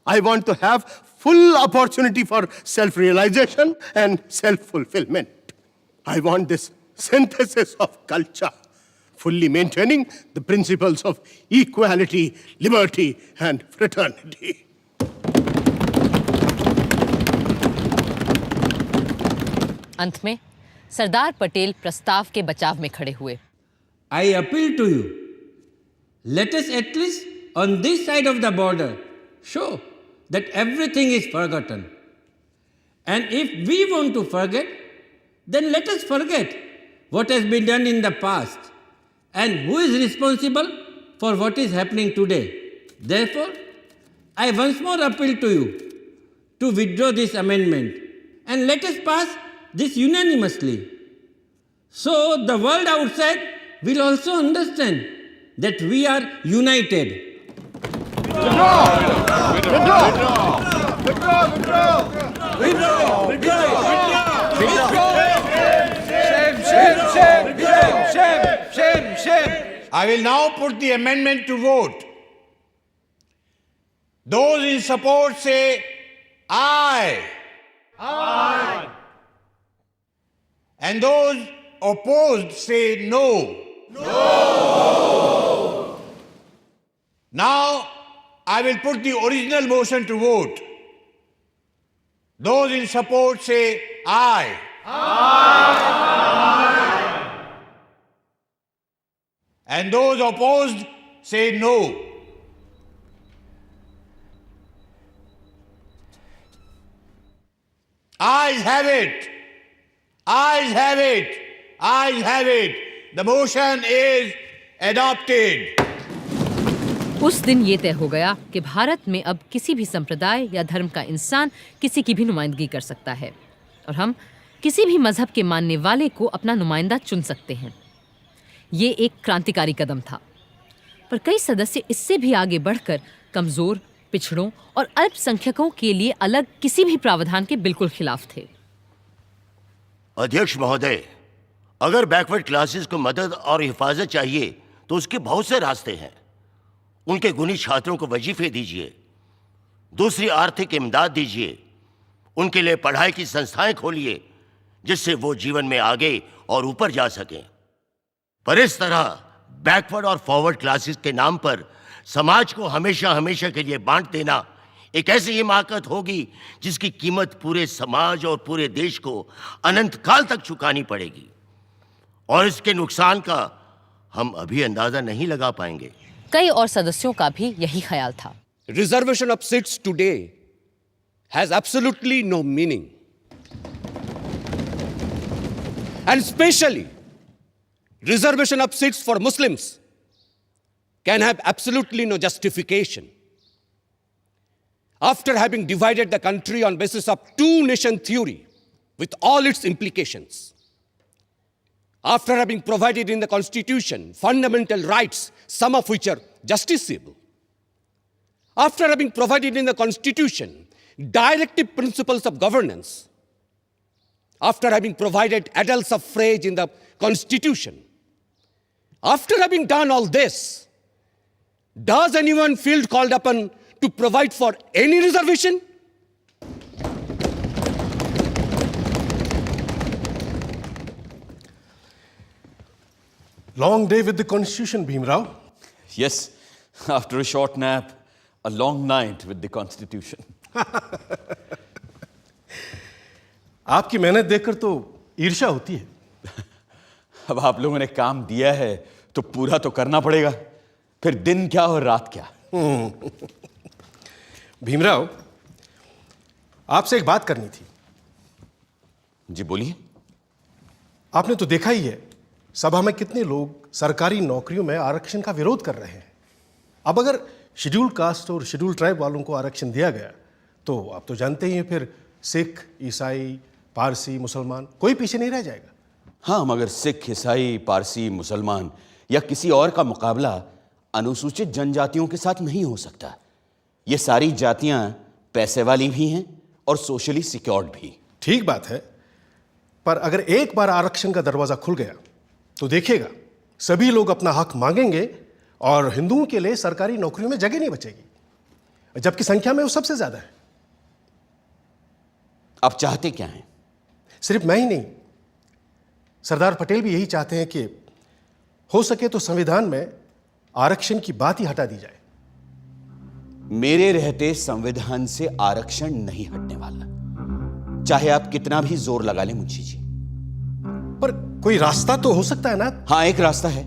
I want to have full opportunity for self-realization and self-fulfillment. I want this synthesis of culture, fully maintaining the principles of equality, liberty, and fraternity. अंत में सरदार पटेल प्रस्ताव के बचाव में खड़े हुए। I appeal to you, let us at least on this side of the border show that everything is forgotten. And if we want to forget, then let us forget what has been done in the past and who is responsible for what is happening today. Therefore, I once more appeal to you to withdraw this amendment and let us pass this unanimously. So the world outside will also understand that we are united. I will now put the amendment to vote. Those in support say aye. Aye. And those opposed say no. No. Now I will put the original motion to vote. Those in support say aye. Aye. And those opposed say no. Ayes have it. Ayes have it. Ayes have it. The motion is adopted. उस दिन ये तय हो गया कि भारत में अब किसी भी संप्रदाय या धर्म का इंसान किसी की भी नुमाइंदगी कर सकता है और हम किसी भी मजहब के मानने वाले को अपना नुमाइंदा चुन सकते हैं। ये एक क्रांतिकारी कदम था, पर कई सदस्य इससे भी आगे बढ़कर कमजोर, पिछड़ों और अल्पसंख्यकों के लिए अलग किसी भी प्रावधान के बिल्कुल खिलाफ थे। अध्यक्ष महोदय, अगर बैकवर्ड क्लासेस को मदद और हिफाजत चाहिए तो उसके बहुत से रास्ते हैं। उनके गुणी छात्रों को वजीफे दीजिए, दूसरी आर्थिक इमदाद दीजिए, उनके लिए पढ़ाई की संस्थाएं खोलिए जिससे वो जीवन में आगे और ऊपर जा सकें। पर इस तरह बैकवर्ड और फॉरवर्ड क्लासेस के नाम पर समाज को हमेशा हमेशा के लिए बांट देना एक ऐसी हिमाकत होगी जिसकी कीमत पूरे समाज और पूरे देश को अनंत काल तक चुकानी पड़ेगी, और इसके नुकसान का हम अभी अंदाजा नहीं लगा पाएंगे। कई और सदस्यों का भी यही ख्याल था। Reservation of seats today has absolutely no meaning. And especially, reservation of seats for Muslims can have absolutely no justification. After having divided the country on basis of two-nation theory with all its implications, after having provided in the Constitution fundamental rights, some of which are justiciable, after having provided in the Constitution directive principles of governance, after having provided adult suffrage in the Constitution, after having done all this, does anyone feel called upon to provide for any reservation? Long day with the Constitution, Bhimrao. Yes, after a short nap, a long night with the Constitution. आपकी मेहनत देखकर तो ईर्ष्या होती है। अब आप लोगों ने काम दिया है तो पूरा तो करना पड़ेगा, फिर दिन क्या और रात क्या। भीमराव, आपसे एक बात करनी थी। जी बोलिए। आपने तो देखा ही है सभा में कितने लोग सरकारी नौकरियों में आरक्षण का विरोध कर रहे हैं। अब अगर शेड्यूल कास्ट और शेड्यूल ट्राइब वालों को आरक्षण दिया गया तो आप तो जानते ही हैं फिर सिख, ईसाई, पारसी, मुसलमान कोई पीछे नहीं रह जाएगा। हाँ, मगर सिख, ईसाई, पारसी, मुसलमान या किसी और का मुकाबला अनुसूचित जनजातियों के साथ नहीं हो सकता। ये सारी जातियां पैसे वाली भी हैं और सोशली सिक्योर्ड भी। ठीक बात है, पर अगर एक बार आरक्षण का दरवाजा खुल गया तो देखिएगा सभी लोग अपना हक मांगेंगे और हिंदुओं के लिए सरकारी नौकरियों में जगह नहीं बचेगी, जबकि संख्या में वो सबसे ज्यादा है। आप चाहते क्या हैं? सिर्फ मैं ही नहीं, सरदार पटेल भी यही चाहते हैं कि हो सके तो संविधान में आरक्षण की बात ही हटा दी जाए। मेरे रहते संविधान से आरक्षण नहीं हटने वाला, चाहे आप कितना भी जोर लगा लें मुंशी जी। पर कोई रास्ता तो हो सकता है ना? हाँ, एक रास्ता है।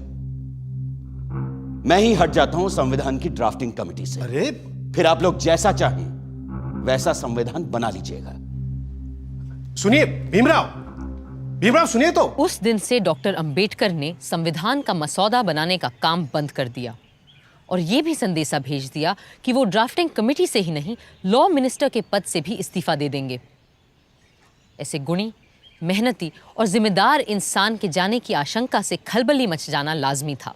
मैं ही हट जाता हूं संविधान की ड्राफ्टिंग कमेटी से। अरे फिर आप लोग जैसा चाहें वैसा संविधान बना लीजिएगा। सुनिए भीमराव, भीमराव सुनिए तो। उस दिन से डॉक्टर अंबेडकर ने संविधान का मसौदा बनाने का काम बंद कर दिया और ये भी संदेशा भेज दिया कि वो ड्राफ्टिंग कमेटी से ही नहीं, लॉ मिनिस्टर के पद से भी इस्तीफा दे देंगे। ऐसे गुणी, मेहनती और जिम्मेदार इंसान के जाने की आशंका से खलबली मच जाना लाजमी था।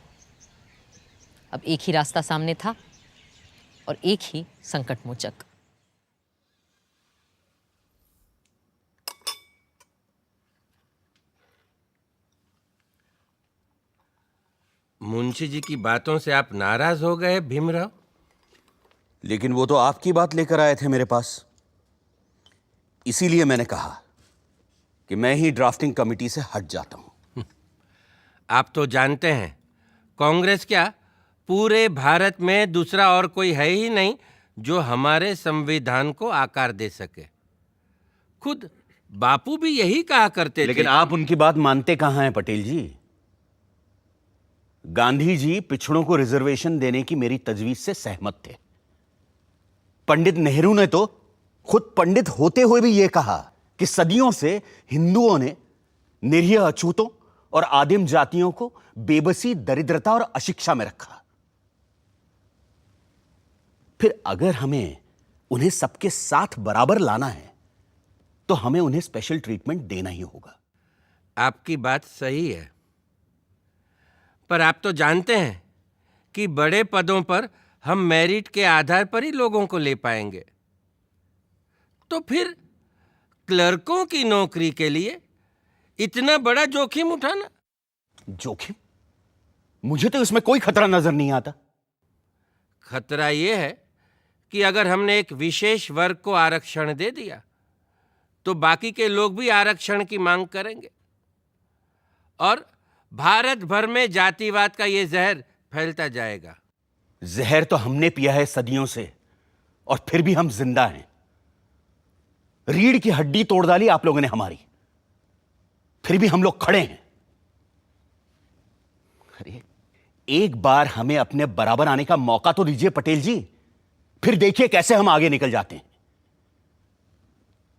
अब एक ही रास्ता सामने था और एक ही संकट मोचक। मुंशी जी की बातों से आप नाराज हो गए भीमराव? लेकिन वो तो आपकी बात लेकर आए थे मेरे पास, इसीलिए मैंने कहा कि मैं ही ड्राफ्टिंग कमेटी से हट जाता हूं। आप तो जानते हैं कांग्रेस क्या, पूरे भारत में दूसरा और कोई है ही नहीं जो हमारे संविधान को आकार दे सके। खुद बापू भी यही कहा करते थे। लेकिन आप उनकी बात मानते कहां हैं पटेल जी? गांधी जी पिछड़ों को रिजर्वेशन देने की मेरी तजवीज से सहमत थे। पंडित नेहरू ने तो खुद पंडित होते हुए भी यह कहा कि सदियों से हिंदुओं ने निरीह अछूतों और आदिम जातियों को बेबसी, दरिद्रता और अशिक्षा में रखा। फिर अगर हमें उन्हें सबके साथ बराबर लाना है तो हमें उन्हें स्पेशल ट्रीटमेंट देना ही होगा। आपकी बात सही है, पर आप तो जानते हैं कि बड़े पदों पर हम मेरिट के आधार पर ही लोगों को ले पाएंगे। तो फिर क्लर्कों की नौकरी के लिए इतना बड़ा जोखिम उठाना? जोखिम? मुझे तो इसमें कोई खतरा नजर नहीं आता। खतरा यह है कि अगर हमने एक विशेष वर्ग को आरक्षण दे दिया तो बाकी के लोग भी आरक्षण की मांग करेंगे और भारत भर में जातिवाद का यह जहर फैलता जाएगा। जहर तो हमने पिया है सदियों से और फिर भी हम जिंदा हैं। रीढ़ की हड्डी तोड़ डाली आप लोगों ने हमारी, फिर भी हम लोग खड़े हैं। अरे एक बार हमें अपने बराबर आने का मौका तो दीजिए पटेल जी, फिर देखिए कैसे हम आगे निकल जाते हैं।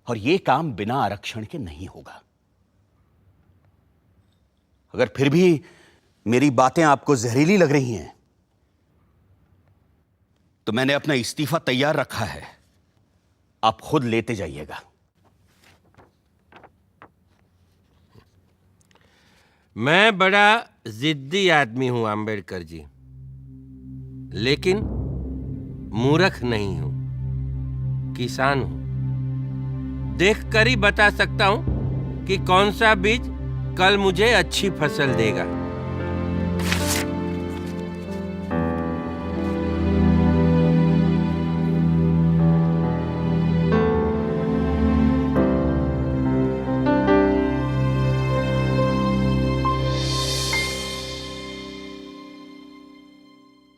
और यह काम बिना आरक्षण के नहीं होगा। अगर फिर भी मेरी बातें आपको जहरीली लग रही हैं तो मैंने अपना इस्तीफा तैयार रखा है, आप खुद लेते जाइएगा। मैं बड़ा जिद्दी आदमी हूं अंबेडकर जी, लेकिन मूर्ख नहीं हूं, किसान हूं। देखकर ही बता सकता हूं कि कौन सा बीज कल मुझे अच्छी फसल देगा।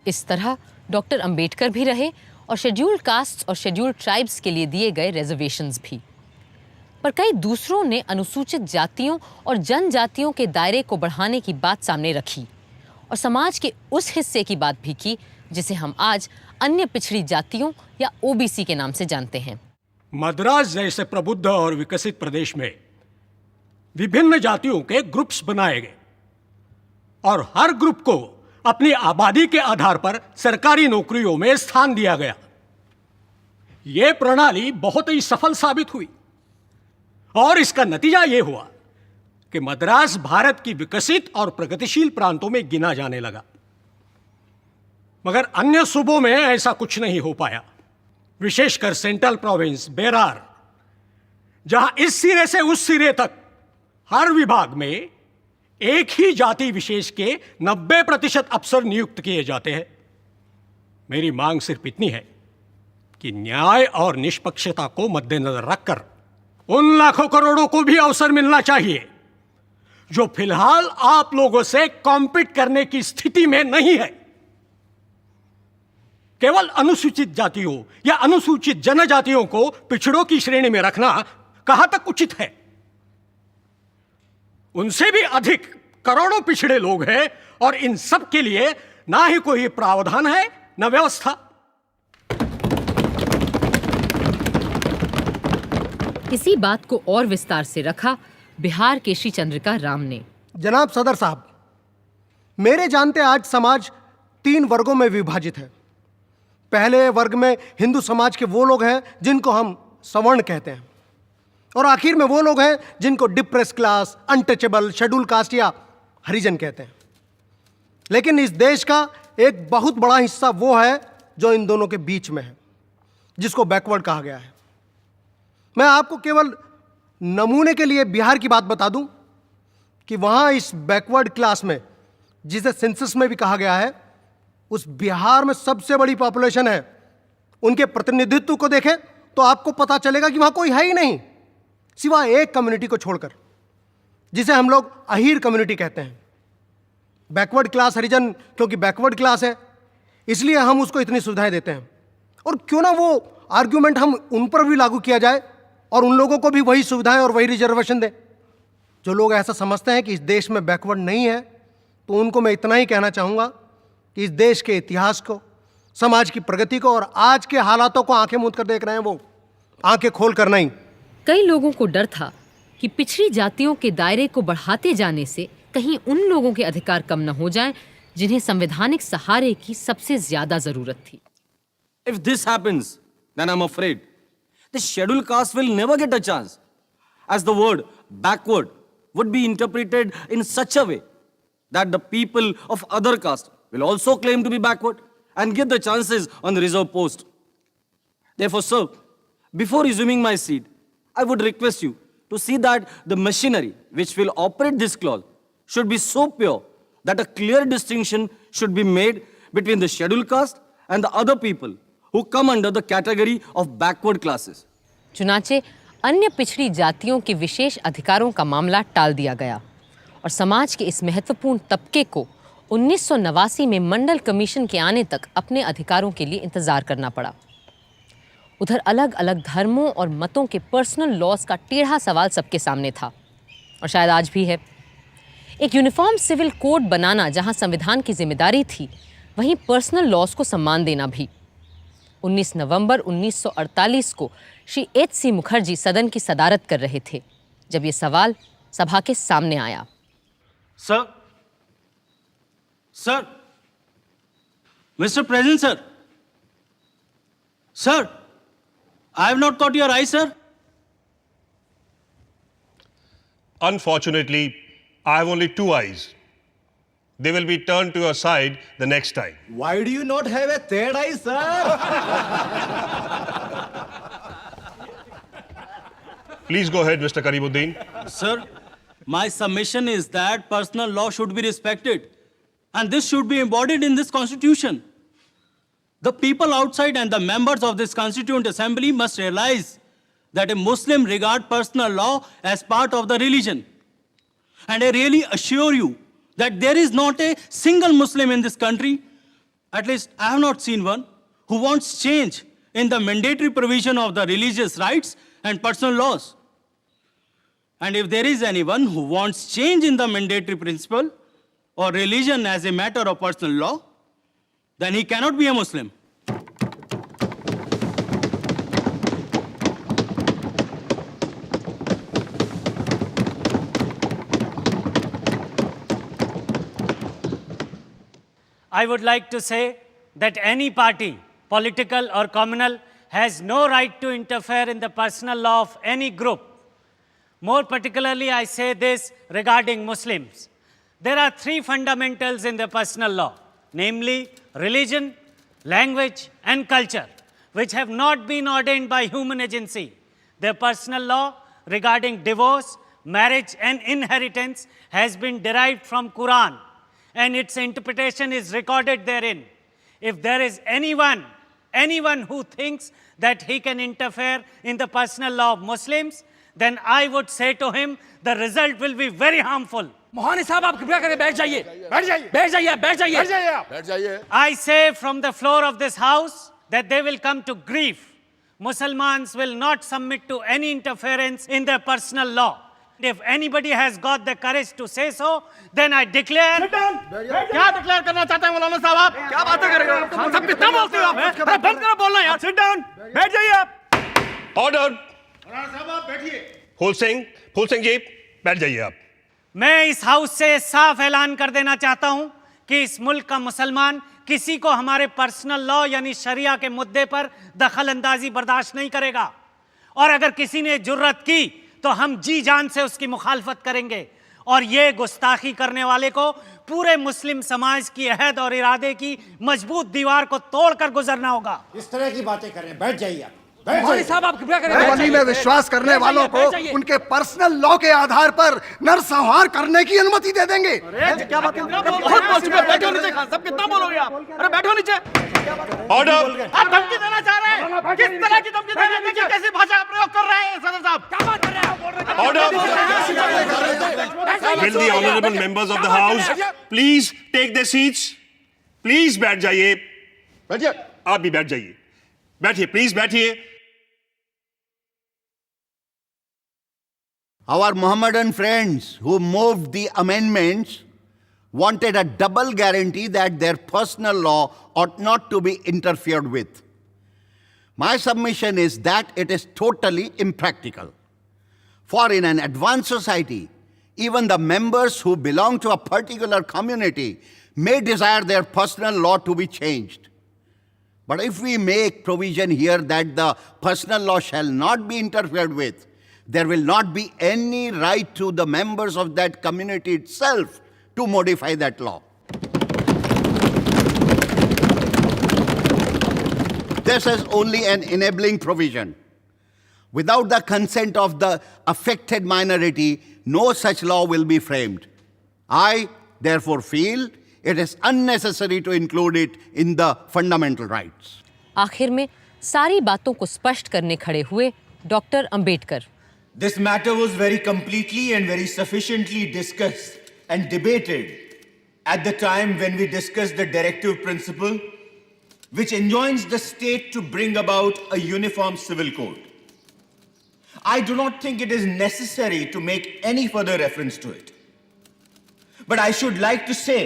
इस तरह डॉक्टर अंबेडकर भी रहे और शेड्यूल्ड कास्ट्स और शेड्यूल्ड ट्राइब्स के लिए दिए गए रिजर्वेशंस भी। पर कई दूसरों ने अनुसूचित जातियों और जनजातियों के दायरे को बढ़ाने की बात सामने रखी और समाज के उस हिस्से की बात भी की जिसे हम आज अन्य पिछड़ी जातियों या ओबीसी के नाम से जानते हैं। मद्रास जैसे प्रबुद्ध और विकसित प्रदेश में विभिन्न जातियों के ग्रुप्स बनाए गए और हर ग्रुप को अपनी आबादी के आधार पर सरकारी नौकरियों में स्थान दिया गया। यह प्रणाली बहुत ही सफल साबित हुई और इसका नतीजा यह हुआ कि मद्रास भारत की विकसित और प्रगतिशील प्रांतों में गिना जाने लगा। मगर अन्य सूबों में ऐसा कुछ नहीं हो पाया, विशेषकर सेंट्रल प्रोविंस बेरार, जहां इस सिरे से उस सिरे तक हर विभाग में एक ही जाति विशेष के 90% अफसर नियुक्त किए जाते हैं। मेरी मांग सिर्फ इतनी है कि न्याय और निष्पक्षता को मद्देनजर रखकर उन लाखों करोड़ों को भी अवसर मिलना चाहिए जो फिलहाल आप लोगों से कॉम्पीट करने की स्थिति में नहीं है। केवल अनुसूचित जातियों या अनुसूचित जनजातियों को पिछड़ों की श्रेणी में रखना कहां तक उचित है? उनसे भी अधिक करोड़ों पिछड़े लोग हैं और इन सब के लिए ना ही कोई प्रावधान है न व्यवस्था। इसी बात को और विस्तार से रखा बिहार के श्री चंद्रिका राम ने। जनाब सदर साहब, मेरे जानते आज समाज 3 वर्गों में विभाजित है। पहले वर्ग में हिंदू समाज के वो लोग हैं जिनको हम सवर्ण कहते हैं, और आखिर में वो लोग हैं जिनको depress class, untouchable, schedule caste या हरिजन कहते हैं। लेकिन इस देश का एक बहुत बड़ा हिस्सा वो है जो इन दोनों के बीच में है, जिसको बैकवर्ड कहा गया है। मैं आपको केवल नमूने के लिए बिहार की बात बता दूं कि वहां इस बैकवर्ड क्लास में, जिसे सेंसस में भी कहा गया है, उस बिहार में सबसे बड़ी पॉपुलेशन है। उनके प्रतिनिधित्व को देखें तो आपको पता चलेगा कि वहां कोई है ही नहीं, सिवाय एक कम्युनिटी को छोड़कर, जिसे हम लोग अहीर कम्युनिटी कहते हैं। बैकवर्ड क्लास हरिजन क्योंकि बैकवर्ड क्लास है, इसलिए हम उसको इतनी सुविधाएं देते हैं। और क्यों ना वो आर्ग्यूमेंट हम उन पर भी लागू किया जाए और उन लोगों को भी वही सुविधाएं और वही रिजर्वेशन दें। जो लोग ऐसा समझते हैं कि इस देश में बैकवर्ड नहीं है, तो उनको मैं इतना ही कहना चाहूँगा कि इस देश के इतिहास को, समाज की प्रगति को और आज के हालातों को आंखें मूंद कर देख रहे हैं, वो आंखें खोल कर नहीं। कई लोगों को डर था कि पिछड़ी जातियों के दायरे को बढ़ाते जाने से कहीं उन लोगों के अधिकार कम न हो जाएं जिन्हें संवैधानिक सहारे की सबसे ज्यादा जरूरत थी। If this happens, then I'm afraid the scheduled caste will never get a chance, as the word backward would be interpreted in such a way that the people of other caste will also claim to be backward and get the chances on the reserve post. Therefore, sir, before resuming my seat, I would request you to see that the machinery which will operate this clause should be so pure that a clear distinction should be made between the scheduled caste and the other people who come under the category of backward classes. चुनाचे अन्य पिछड़ी जातियों के विशेष अधिकारों का मामला टाल दिया गया और समाज के इस महत्वपूर्ण तबके को 1989 में मंडल कमीशन के आने तक अपने अधिकारों के लिए इंतजार करना पड़ा। उधर अलग अलग धर्मों और मतों के पर्सनल लॉज का टेढ़ा सवाल सबके सामने था, और शायद आज भी है। एक यूनिफॉर्म सिविल कोड बनाना जहां संविधान की जिम्मेदारी थी, वहीं पर्सनल लॉज को सम्मान देना भी। 19 नवंबर 1948 को श्री एच.सी. मुखर्जी सदन की सदारत कर रहे थे जब ये सवाल सभा के सामने आया। Sir, mister president sir, I have not caught your eye, sir. Unfortunately, I have only two eyes. They will be turned to your side the next time. Why do you not have a third eye, sir? Please go ahead, Mr. Karimuddin. Sir, my submission is that personal law should be respected, and this should be embodied in this constitution. The people outside and the members of this Constituent Assembly must realize that a Muslim regards personal law as part of the religion. And I really assure you that there is not a single Muslim in this country, at least I have not seen one, who wants change in the mandatory provision of the religious rights and personal laws. And if there is anyone who wants change in the mandatory principle or religion as a matter of personal law, then he cannot be a Muslim. I would like to say that any party, political or communal, has no right to interfere in the personal law of any group. More particularly, I say this regarding Muslims. There are three fundamentals in the personal law, namely religion, language, and culture, which have not been ordained by human agency. The personal law regarding divorce, marriage, and inheritance has been derived from Quran, and its interpretation is recorded therein. If there is anyone who thinks that he can interfere in the personal law of Muslims, then I would say to him, the result will be very harmful. Mohani साहब आप कृपया करके बैठ जाइए बैठ जाइए बैठ जाइए बैठ जाइए बैठ जाइए आप बैठ जाइए I say from the floor of this house that they will come to grief. Muslims will not submit to any interference in their personal law. If anybody has got the courage to say so, then I declare. Sit down. क्या declare करना चाहते हैं मौलाना साहब आप? क्या बातें कर रहे हो? सब कितना बोलते हो आप? अरे बंद करो बोलना यार। Sit down. बैठ जाइए आप। Order. मौलाना साहब आप बैठिए। फूल सिंह जी, बैठ जाइए आप। मैं इस हाउस से साफ ऐलान कर देना चाहता हूं कि इस मुल्क का मुसलमान किसी को हमारे पर्सनल लॉ यानी शरिया के मुद्दे पर दखल अंदाजी बर्दाश्त नहीं करेगा, और अगर किसी ने जुर्रत की तो हम जी जान से उसकी मुखालफत करेंगे, और ये गुस्ताखी करने वाले को पूरे मुस्लिम समाज की अहद और इरादे की मजबूत दीवार को तोड़कर गुजरना होगा। इस तरह की बातें करें, बैठ जाइए आप। मोहानी साहब आप कृपया करके बैठ जाइए। में विश्वास करने वालों को उनके पर्सनल लॉ के आधार पर नरसंहार करने की अनुमति दे देंगे। अरे क्या बात है बहुत बोल चुके बैठो नीचे सब कितना बोलोगे आप अरे बैठो नीचे ऑर्डर आप धमकी देना चाह रहे हैं किस तरह की धमकी दे रहे हैं कैसी भाषा का प्रयोग कर रहे हैं सदर साहब क्या बात कर रहे हैं order will the honourable members of the house please take their seats please बैठ जाइए बैठिए आप भी बैठ जाइए बैठिए प्लीज बैठिए Our Mohammedan friends who moved the amendments wanted a double guarantee that their personal law ought not to be interfered with. My submission is that it is totally impractical. For in an advanced society, even the members who belong to a particular community may desire their personal law to be changed. But if we make provision here that the personal law shall not be interfered with, there will not be any right to the members of that community itself to modify that law. This is only an enabling provision. Without the consent of the affected minority, no such law will be framed. I, therefore, feel it is unnecessary to include it in the fundamental rights. आखिर में सारी बातों को स्पष्ट करने खड़े हुए doctor Ambedkar. This matter was very completely and very sufficiently discussed and debated at the time when we discussed the directive principle which enjoins the state to bring about a uniform civil code. I do not think it is necessary to make any further reference to it. But I should like to say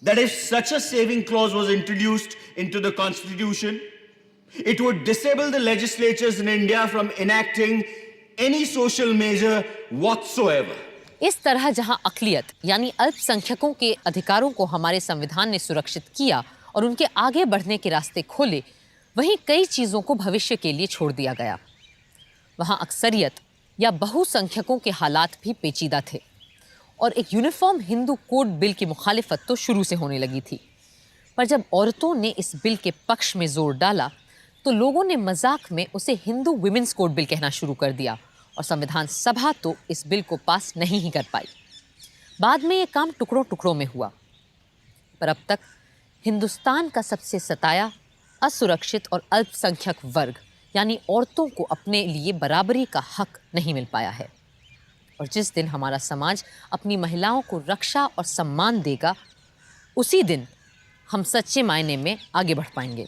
that if such a saving clause was introduced into the Constitution, it would disable the legislatures in India from enacting any social measure whatsoever. इस तरह जहां अक़लियत यानी अल्पसंख्यकों के अधिकारों को हमारे संविधान ने सुरक्षित किया और उनके आगे बढ़ने के रास्ते खोले, वहीं कई चीज़ों को भविष्य के लिए छोड़ दिया गया। वहां अक्सरियत या बहुसंख्यकों के हालात भी पेचीदा थे और एक यूनिफॉर्म हिंदू कोड बिल की मुखालिफत तो शुरू से होने लगी थी। पर जब औरतों ने इस बिल के पक्ष में जोर डाला तो लोगों ने मजाक में उसे हिंदू विमेंस कोड बिल कहना शुरू कर दिया और संविधान सभा तो इस बिल को पास नहीं ही कर पाई। बाद में ये काम टुकड़ों टुकड़ों में हुआ, पर अब तक हिंदुस्तान का सबसे सताया, असुरक्षित और अल्पसंख्यक वर्ग यानी औरतों को अपने लिए बराबरी का हक नहीं मिल पाया है। और जिस दिन हमारा समाज अपनी महिलाओं को रक्षा और सम्मान देगा, उसी दिन हम सच्चे मायने में आगे बढ़ पाएंगे।